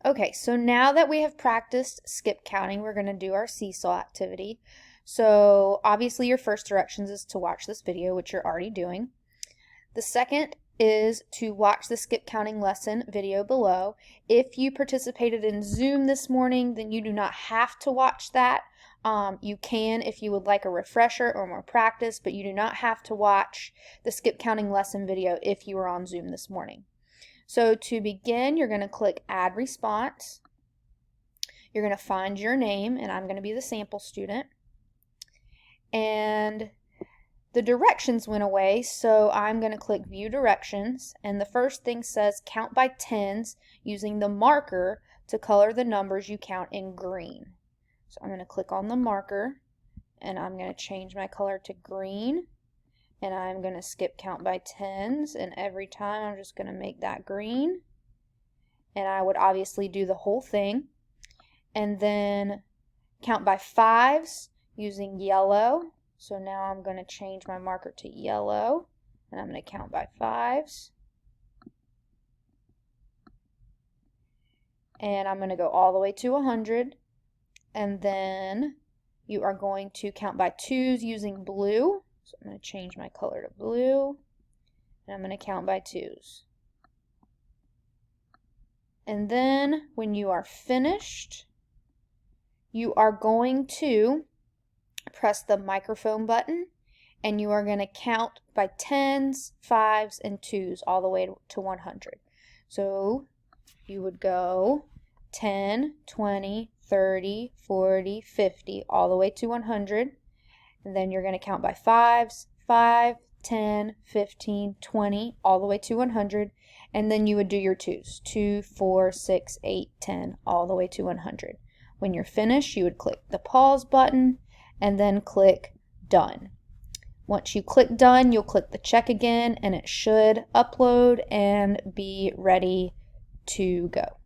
Okay, so now that we have practiced skip counting, we're going to do our seesaw activity. So obviously your first directions is to watch this video, which you're already doing. The second is to watch the skip counting lesson video below. If you participated in Zoom this morning, then you do not have to watch that. You can if you would like a refresher or more practice, but you do not have to watch the skip counting lesson video if you were on Zoom this morning. So to begin, you're going to click Add Response. You're going to find your name, and I'm going to be the sample student. And the directions went away, so I'm going to click View Directions, and the first thing says count by tens using the marker to color the numbers you count in green. So I'm going to click on the marker, and I'm going to change my color to green, and I'm going to skip count by tens, and every time I'm just going to make that green, and I would obviously do the whole thing, and then count by fives using yellow. So now I'm going to change my marker to yellow, and I'm going to count by fives. And I'm going to go all the way to 100. And then you are going to count by twos using blue. So I'm going to change my color to blue, and I'm going to count by twos. And then when you are finished, you are going to press the microphone button, and you are going to count by tens, fives, and twos all the way to 100. So you would go 10, 20, 30, 40, 50, all the way to 100. And then you're going to count by fives, 5, 10, 15, 20, all the way to 100. And then you would do your twos, 2, 4, 6, 8, 10, all the way to 100. When you're finished, you would click the pause button and then click Done. Once you click Done, you'll click the check again, and it should upload and be ready to go.